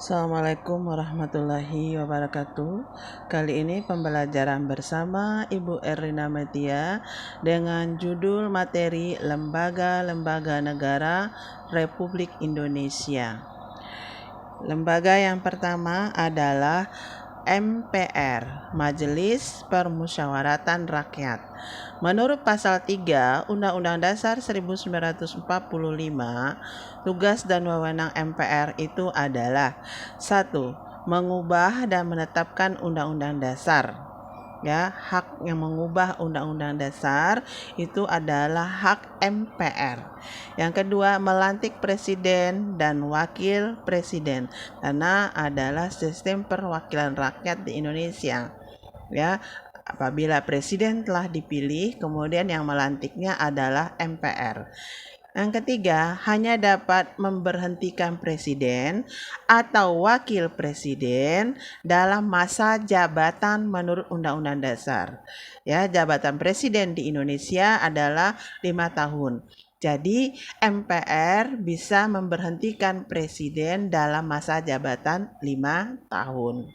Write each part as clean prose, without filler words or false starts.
Assalamualaikum warahmatullahi wabarakatuh. Kali ini pembelajaran bersama Ibu Erlina Metia dengan judul materi Lembaga-Lembaga Negara Republik Indonesia. Lembaga yang pertama adalah MPR, Majelis Permusyawaratan Rakyat. Menurut pasal 3 Undang-Undang Dasar 1945, tugas dan wewenang MPR itu adalah 1. Mengubah dan menetapkan Undang-Undang Dasar. Hak yang mengubah Undang-Undang Dasar itu adalah hak MPR. Yang kedua, melantik presiden dan wakil presiden, karena adalah sistem perwakilan rakyat di Indonesia. Apabila presiden telah dipilih, kemudian yang melantiknya adalah MPR. Yang ketiga, hanya dapat memberhentikan presiden atau wakil presiden dalam masa jabatan menurut Undang-Undang Dasar. Jabatan presiden di Indonesia adalah 5 tahun. Jadi MPR bisa memberhentikan presiden dalam masa jabatan 5 tahun.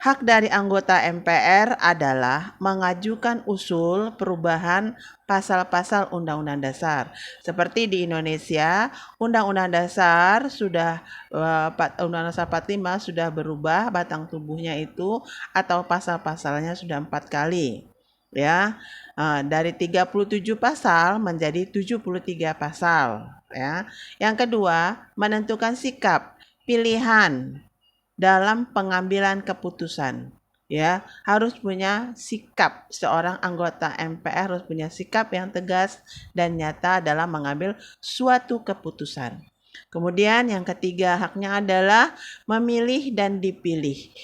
Hak dari anggota MPR adalah mengajukan usul perubahan pasal-pasal Undang-Undang Dasar. Seperti di Indonesia, Undang-Undang Dasar Undang-Undang Dasar 45 sudah berubah batang tubuhnya itu atau pasal-pasalnya sudah 4 kali. Dari 37 pasal menjadi 73 pasal. Yang kedua, menentukan sikap, pilihan dalam pengambilan keputusan. Harus punya sikap, seorang anggota MPR harus punya sikap yang tegas dan nyata dalam mengambil suatu keputusan. Kemudian yang ketiga, haknya adalah memilih dan dipilih.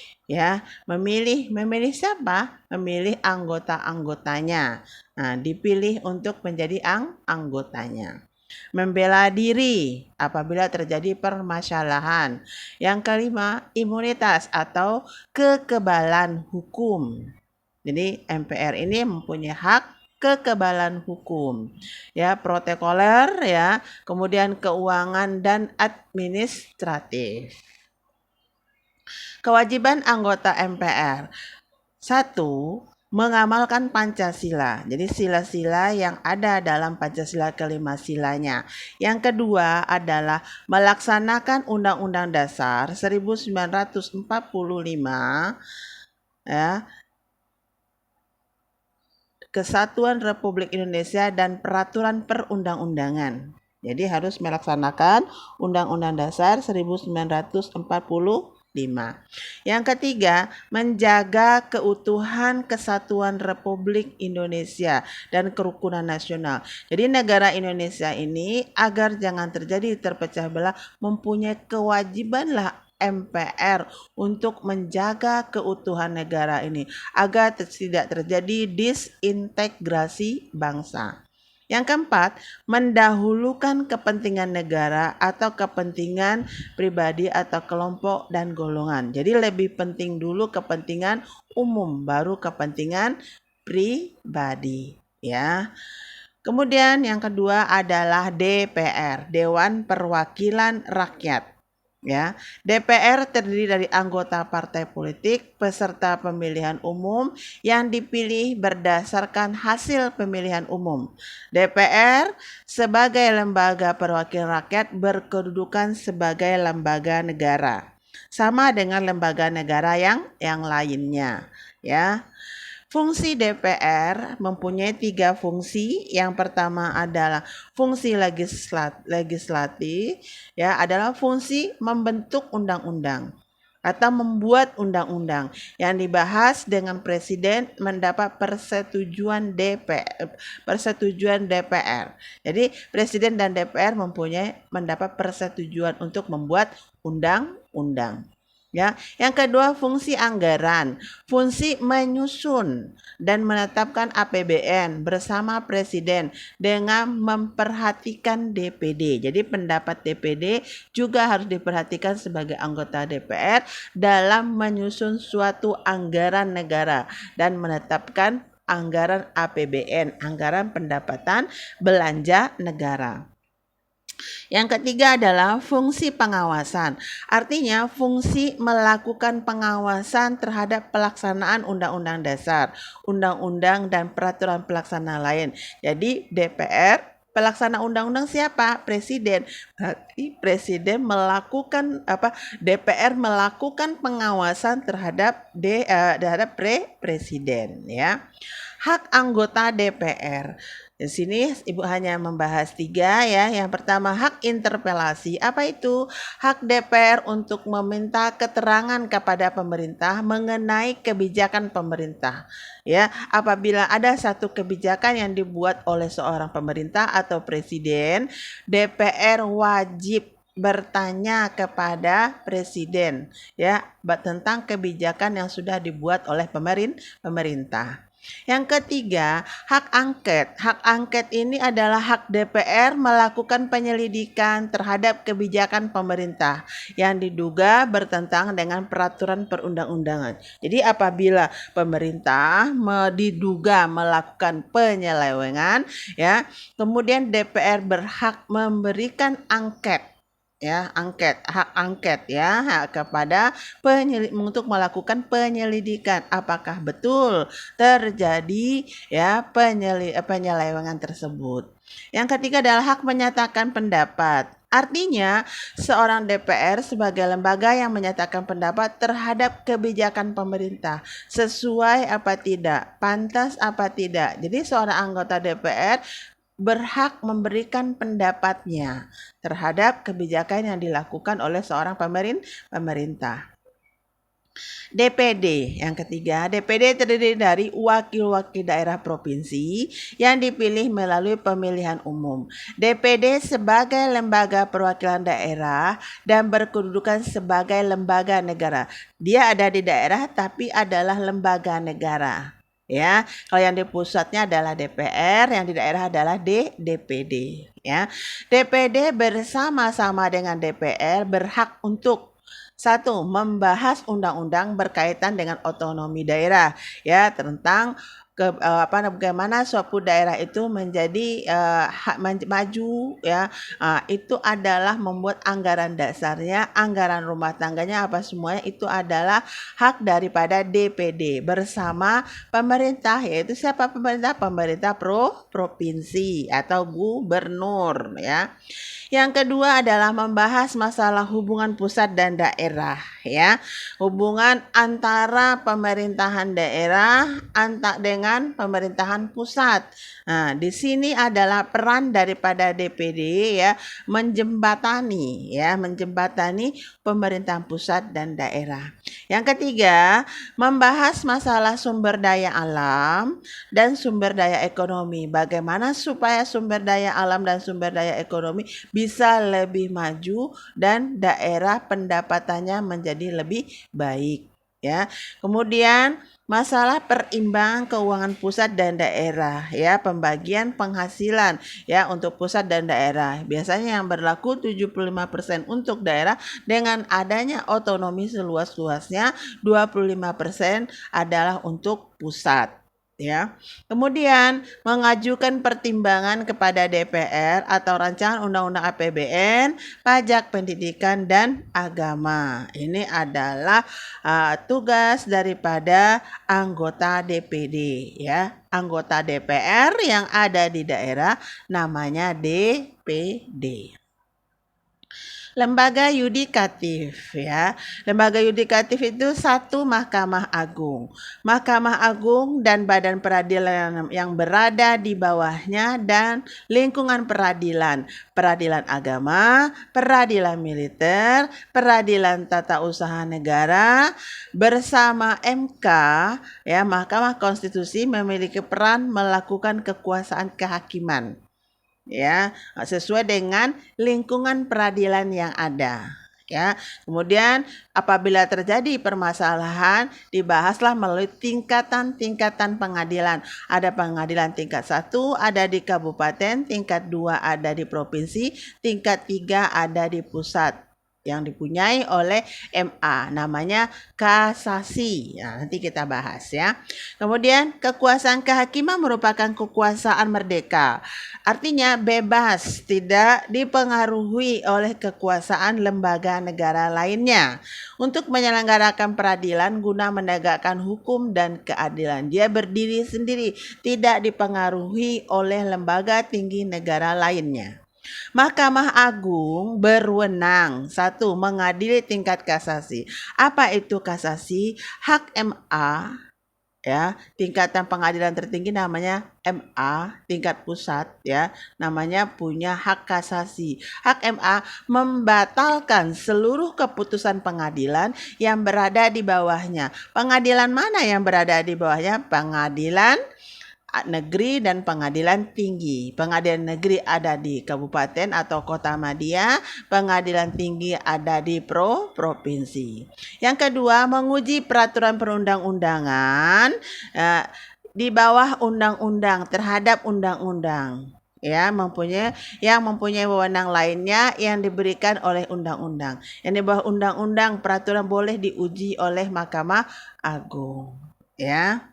Memilih siapa? Memilih anggota-anggotanya. Dipilih untuk menjadi anggotanya. Membela diri apabila terjadi permasalahan. Yang kelima, imunitas atau kekebalan hukum. Jadi MPR ini mempunyai hak kekebalan hukum. Protokoler, kemudian keuangan dan administratif. Kewajiban anggota MPR. 1. Mengamalkan Pancasila. Jadi sila-sila yang ada dalam Pancasila kelima silanya. Yang kedua adalah melaksanakan Undang-Undang Dasar 1945 Kesatuan Republik Indonesia dan peraturan perundang-undangan. Jadi harus melaksanakan Undang-Undang Dasar 1945. Yang ketiga, menjaga keutuhan kesatuan Republik Indonesia dan kerukunan nasional. Jadi negara Indonesia ini agar jangan terjadi terpecah belah, mempunyai kewajibanlah MPR untuk menjaga keutuhan negara ini agar tidak terjadi disintegrasi bangsa. Yang keempat, mendahulukan kepentingan negara atau kepentingan pribadi atau kelompok dan golongan. Jadi lebih penting dulu kepentingan umum, baru kepentingan pribadi. Kemudian yang kedua adalah DPR, Dewan Perwakilan Rakyat. DPR terdiri dari anggota partai politik peserta pemilihan umum yang dipilih berdasarkan hasil pemilihan umum. DPR sebagai lembaga perwakilan rakyat berkedudukan sebagai lembaga negara, sama dengan lembaga negara yang lainnya. Fungsi DPR mempunyai 3 fungsi. Yang pertama adalah fungsi legislatif, adalah fungsi membentuk undang-undang atau membuat undang-undang yang dibahas dengan presiden mendapat persetujuan DPR. Jadi presiden dan DPR mendapat persetujuan untuk membuat undang-undang. Yang kedua, fungsi anggaran, fungsi menyusun dan menetapkan APBN bersama presiden dengan memperhatikan DPD. Jadi pendapat DPD juga harus diperhatikan sebagai anggota DPR dalam menyusun suatu anggaran negara dan menetapkan anggaran APBN, anggaran pendapatan belanja negara. Yang ketiga adalah fungsi pengawasan. Artinya fungsi melakukan pengawasan terhadap pelaksanaan undang-undang dasar, undang-undang dan peraturan pelaksana lain. Jadi DPR pelaksana undang-undang siapa? Presiden. Berarti presiden melakukan DPR melakukan pengawasan terhadap presiden ya. Hak anggota DPR. Di sini Ibu hanya membahas 3 ya. Yang pertama hak interpelasi. Apa itu? Hak DPR untuk meminta keterangan kepada pemerintah mengenai kebijakan pemerintah. Ya, apabila ada satu kebijakan yang dibuat oleh seorang pemerintah atau presiden, DPR wajib bertanya kepada presiden ya tentang kebijakan yang sudah dibuat oleh pemerintah. Yang ketiga, hak angket. Hak angket ini adalah hak DPR melakukan penyelidikan terhadap kebijakan pemerintah yang diduga bertentangan dengan peraturan perundang-undangan. Jadi apabila pemerintah diduga melakukan penyelewengan, ya, kemudian DPR berhak memberikan angket. Ya, hak angket ya kepada untuk melakukan penyelidikan apakah betul terjadi ya penyelewengan tersebut. Yang ketiga adalah hak menyatakan pendapat. Artinya, seorang DPR sebagai lembaga yang menyatakan pendapat terhadap kebijakan pemerintah sesuai apa tidak, pantas apa tidak. Jadi seorang anggota DPR berhak memberikan pendapatnya terhadap kebijakan yang dilakukan oleh seorang pemerintah. DPD yang ketiga, DPD terdiri dari wakil-wakil daerah provinsi yang dipilih melalui pemilihan umum. DPD sebagai lembaga perwakilan daerah dan berkedudukan sebagai lembaga negara. Dia ada di daerah tapi adalah lembaga negara. Ya, kalau yang di pusatnya adalah DPR, yang di daerah adalah DPD. Ya, DPD bersama-sama dengan DPR berhak untuk 1. Membahas undang-undang berkaitan dengan otonomi daerah, ya tentang bagaimana suatu daerah itu menjadi maju ya. Itu adalah membuat anggaran dasarnya, anggaran rumah tangganya apa semuanya itu adalah hak daripada DPD bersama pemerintah, yaitu siapa pemerintah? Pemerintah provinsi atau gubernur ya. Yang kedua adalah membahas masalah hubungan pusat dan daerah ya. Hubungan antara pemerintahan daerah dengan pemerintahan pusat. Nah, di sini adalah peran daripada DPD ya menjembatani pemerintahan pusat dan daerah. Yang ketiga, membahas masalah sumber daya alam dan sumber daya ekonomi. Bagaimana supaya sumber daya alam dan sumber daya ekonomi bisa lebih maju dan daerah pendapatannya menjadi lebih baik ya. Kemudian masalah perimbangan keuangan pusat dan daerah ya, pembagian penghasilan ya untuk pusat dan daerah. Biasanya yang berlaku 75% untuk daerah dengan adanya otonomi seluas-luasnya, 25% adalah untuk pusat. Ya. Kemudian mengajukan pertimbangan kepada DPR atau rancangan undang-undang APBN, pajak pendidikan dan agama. Ini adalah tugas daripada anggota DPD ya. Anggota DPR yang ada di daerah namanya DPD. Lembaga yudikatif ya. Lembaga yudikatif itu 1 Mahkamah Agung. Mahkamah Agung dan badan peradilan yang berada di bawahnya dan lingkungan peradilan. Peradilan agama, peradilan militer, peradilan tata usaha negara bersama MK ya, Mahkamah Konstitusi memiliki peran melakukan kekuasaan kehakiman. Ya, sesuai dengan lingkungan peradilan yang ada. Ya, kemudian apabila terjadi permasalahan dibahaslah melalui tingkatan pengadilan. Ada pengadilan tingkat 1 ada di kabupaten, tingkat 2 ada di provinsi, tingkat 3 ada di pusat. yang dipunyai oleh MA, namanya kasasi. Ya, nanti kita bahas ya. Kemudian kekuasaan kehakiman merupakan kekuasaan merdeka. Artinya bebas, tidak dipengaruhi oleh kekuasaan lembaga negara lainnya untuk menyelenggarakan peradilan guna menegakkan hukum dan keadilan. Dia berdiri sendiri, tidak dipengaruhi oleh lembaga tinggi negara lainnya. Mahkamah Agung berwenang satu mengadili tingkat kasasi. Apa itu kasasi? Hak MA ya, tingkatan pengadilan tertinggi namanya MA, tingkat pusat ya, namanya punya hak kasasi. Hak MA membatalkan seluruh keputusan pengadilan yang berada di bawahnya. Pengadilan mana yang berada di bawahnya? Pengadilan negeri dan pengadilan tinggi. Pengadilan negeri ada di kabupaten atau kota madya, pengadilan tinggi ada di provinsi. Yang kedua, menguji peraturan perundang-undangan di bawah undang-undang terhadap undang-undang. Ya, mempunyai wewenang lainnya yang diberikan oleh undang-undang. Yang di bawah undang-undang peraturan boleh diuji oleh Mahkamah Agung. Ya.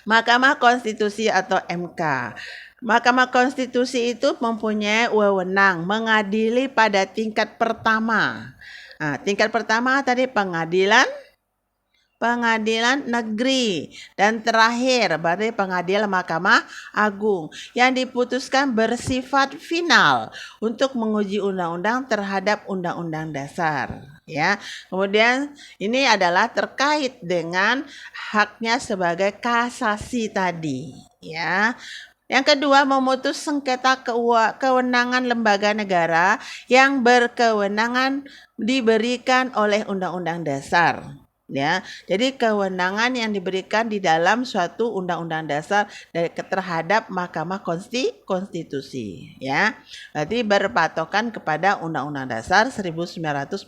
Mahkamah Konstitusi atau MK. Mahkamah Konstitusi itu mempunyai wewenang mengadili pada tingkat pertama. Nah, tingkat pertama tadi pengadilan negeri, dan terakhir berarti pengadilan Mahkamah Agung yang diputuskan bersifat final untuk menguji undang-undang terhadap undang-undang dasar. Ya, kemudian ini adalah terkait dengan haknya sebagai kasasi tadi. Ya. Yang kedua, memutus sengketa kewenangan lembaga negara yang berkewenangan diberikan oleh Undang-Undang Dasar. Ya, jadi kewenangan yang diberikan di dalam suatu undang-undang dasar terhadap Mahkamah Konstitusi, ya. Berarti berpatokan kepada Undang-Undang Dasar 1945.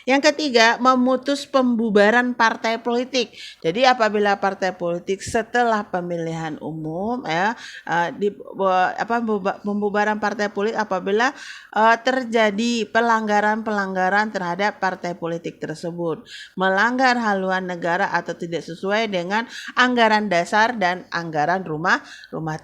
Yang ketiga, memutus pembubaran partai politik. Jadi apabila partai politik setelah pemilihan umum pembubaran partai politik apabila terjadi pelanggaran terhadap partai politik tersebut, melanggar haluan negara atau tidak sesuai dengan anggaran dasar dan anggaran rumah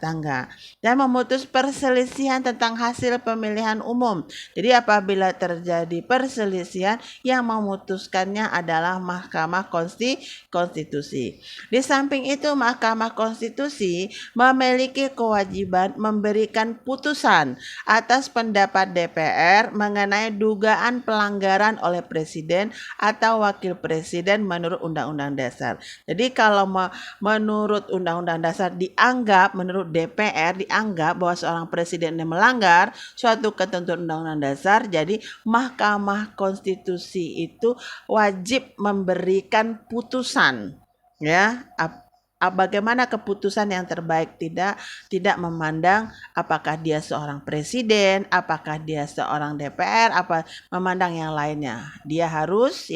tangga, dan memutus perselisihan tentang hasil pemilihan umum. Jadi apabila terjadi perselisihan, yang memutuskannya adalah Mahkamah Konstitusi. Di samping itu, Mahkamah Konstitusi memiliki kewajiban memberikan putusan atas pendapat DPR mengenai dugaan pelanggaran oleh presiden atau wakil presiden menurut Undang-Undang Dasar. Jadi kalau menurut Undang-Undang Dasar menurut DPR dianggap bahwa seorang presiden yang melanggar suatu ketentuan Undang-Undang Dasar, jadi Mahkamah Konstitusi itu wajib memberikan putusan, ya. Bagaimana keputusan yang terbaik, tidak memandang apakah dia seorang presiden, apakah dia seorang DPR, memandang yang lainnya. Dia harus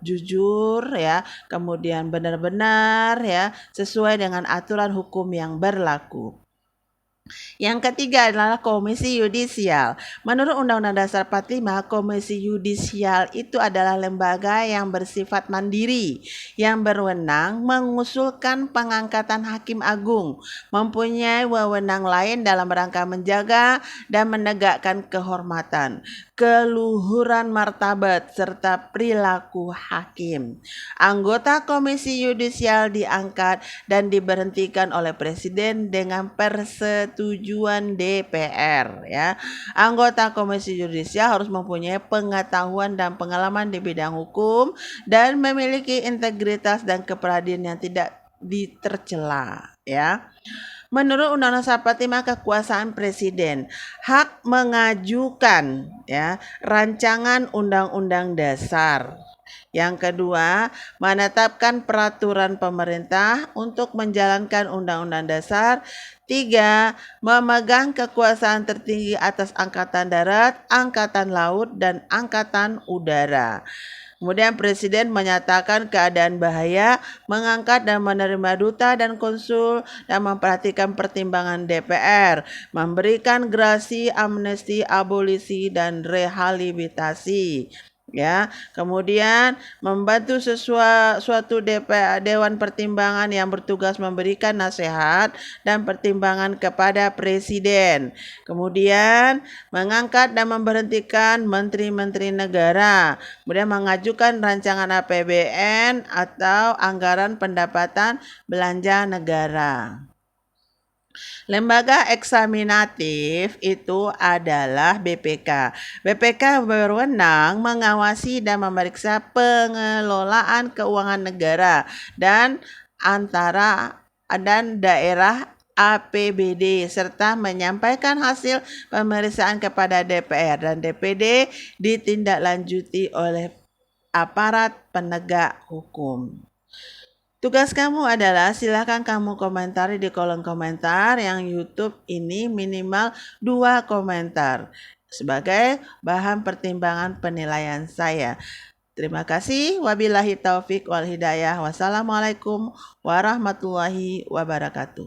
jujur ya, kemudian benar-benar ya sesuai dengan aturan hukum yang berlaku. Yang ketiga adalah Komisi Yudisial. Menurut Undang-Undang Dasar 45, Komisi Yudisial itu adalah lembaga yang bersifat mandiri, yang berwenang mengusulkan pengangkatan hakim agung, mempunyai wewenang lain dalam rangka menjaga dan menegakkan kehormatan, keluhuran martabat, serta perilaku hakim. Anggota Komisi Yudisial diangkat dan diberhentikan oleh Presiden dengan persetujuan DPR, ya. Anggota Komisi Yudisial harus mempunyai pengetahuan dan pengalaman di bidang hukum dan memiliki integritas dan kepribadian yang tidak ditercela, ya. Menurut Undang-Undang 45, kekuasaan presiden, hak mengajukan rancangan undang-undang dasar. Yang kedua, menetapkan peraturan pemerintah untuk menjalankan Undang-Undang Dasar. 3. Memegang kekuasaan tertinggi atas Angkatan Darat, Angkatan Laut, dan Angkatan Udara. Kemudian Presiden menyatakan keadaan bahaya, mengangkat dan menerima duta dan konsul, dan memperhatikan pertimbangan DPR, memberikan gerasi, amnesti, abolisi, dan rehabilitasi. Ya, kemudian membantu suatu Dewan Pertimbangan yang bertugas memberikan nasihat dan pertimbangan kepada Presiden. Kemudian mengangkat dan memberhentikan menteri-menteri negara. Kemudian mengajukan rancangan APBN atau anggaran pendapatan belanja negara. Lembaga eksaminatif itu adalah BPK. BPK berwenang mengawasi dan memeriksa pengelolaan keuangan negara dan daerah APBD serta menyampaikan hasil pemeriksaan kepada DPR dan DPD ditindaklanjuti oleh aparat penegak hukum. Tugas kamu adalah silakan kamu komentari di kolom komentar yang YouTube ini minimal 2 komentar sebagai bahan pertimbangan penilaian saya. Terima kasih. Wabillahi taufik wal hidayah. Wassalamualaikum warahmatullahi wabarakatuh.